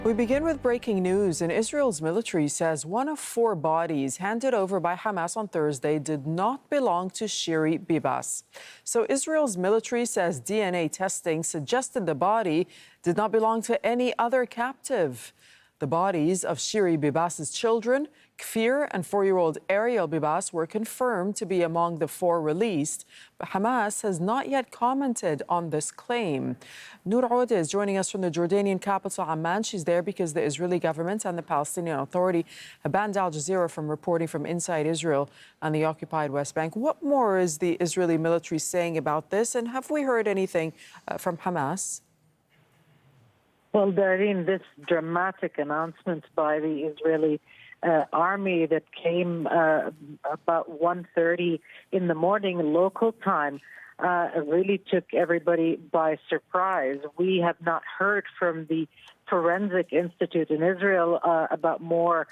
We begin with breaking news. And Israel's military says one of 4 bodies handed over by Hamas on Thursday did not belong to Shiri Bibas. So Israel's military says DNA testing suggested the body did not belong to any other captive. The bodies of Shiri Bibas' children, Kfir and 4-year-old Ariel Bibas, were confirmed to be among the 4 released, but Hamas has not yet commented on this claim. Nour Odeh is joining us from the Jordanian capital, Amman. She's there because the Israeli government and the Palestinian Authority have banned Al Jazeera from reporting from inside Israel and the occupied West Bank. What more is the Israeli military saying about this, and have we heard anything from Hamas? Well, Darlene, this dramatic announcement by the Israeli army that came about 1:30 in the morning local time really took everybody by surprise. We have not heard from the Forensic Institute in Israel about more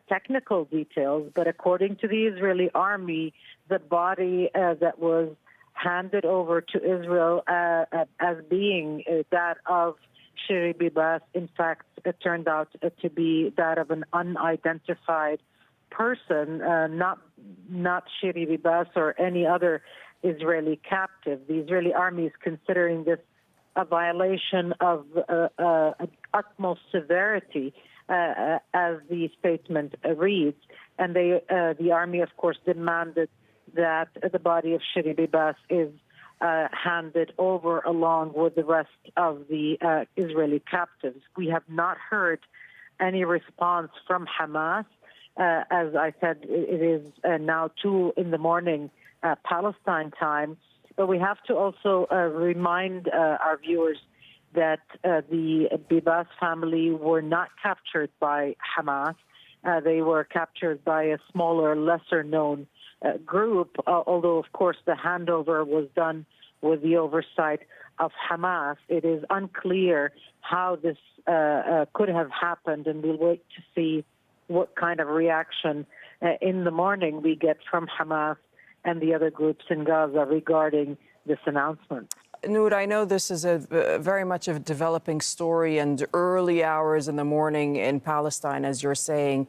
technical details, but according to the Israeli army, the body that was handed over to Israel as being that of Shiri Bibas, in fact, it turned out to be that of an unidentified person, not Shiri Bibas or any other Israeli captive. The Israeli army is considering this a violation of utmost severity, as the statement reads. And the army, of course, demanded that the body of Shiri Bibas is handed over along with the rest of the Israeli captives. We have not heard any response from Hamas. As I said, it is now 2 in the morning Palestine time. But we have to also remind our viewers that the Bibas family were not captured by Hamas. They were captured by a smaller, lesser-known group, although, of course, the handover was done with the oversight of Hamas. It is unclear how this could have happened, and we'll wait to see what kind of reaction in the morning we get from Hamas and the other groups in Gaza regarding this announcement. Nour, I know this is a very much of a developing story and early hours in the morning in Palestine, as you're saying.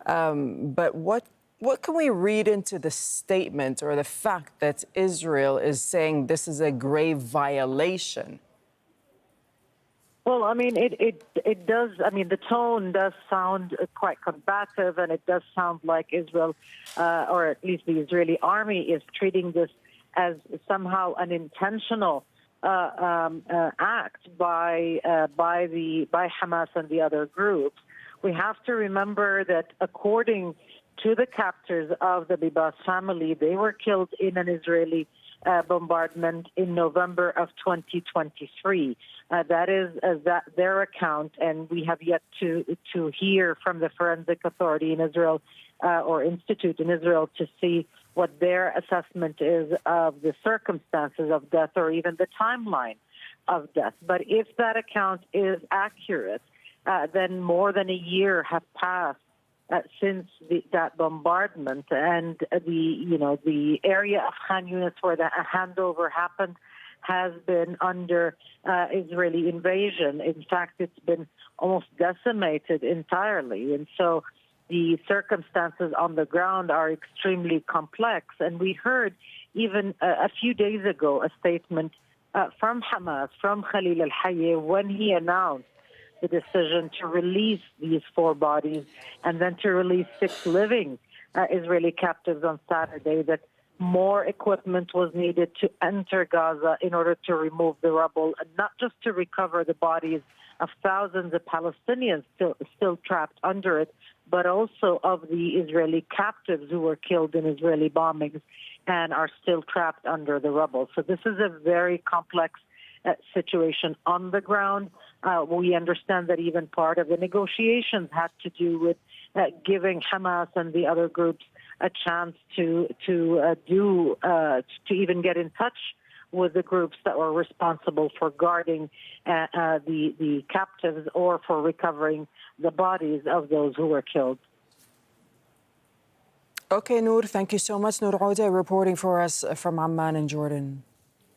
But what can we read into the statement or the fact that Israel is saying this is a grave violation? Well, I mean, it does. I mean, the tone does sound quite combative, and it does sound like Israel, or at least the Israeli army, is treating this as somehow an intentional act by Hamas and the other groups. We have to remember that according to the captors of the Bibas family, they were killed in an Israeli bombardment in November of 2023. That is their account, and we have yet to hear from the Forensic Authority in Israel or Institute in Israel to see what their assessment is of the circumstances of death or even the timeline of death. But if that account is accurate, then more than a year have passed since that bombardment, and the area of Khan Yunis where the handover happened has been under Israeli invasion. In fact, it's been almost decimated entirely, and so the circumstances on the ground are extremely complex. And we heard even a few days ago a statement from Hamas, from Khalil al-Hayy, when he announced the decision to release these 4 bodies and then to release 6 living Israeli captives on Saturday, that more equipment was needed to enter Gaza in order to remove the rubble, and not just to recover the bodies of thousands of Palestinians still trapped under it, but also of the Israeli captives who were killed in Israeli bombings and are still trapped under the rubble. So this is a very complex situation on the ground. We understand that even part of the negotiations had to do with giving Hamas and the other groups a chance to even get in touch with the groups that were responsible for guarding the captives or for recovering the bodies of those who were killed. Okay, Nour, thank you so much. Nour Odeh reporting for us from Amman in Jordan.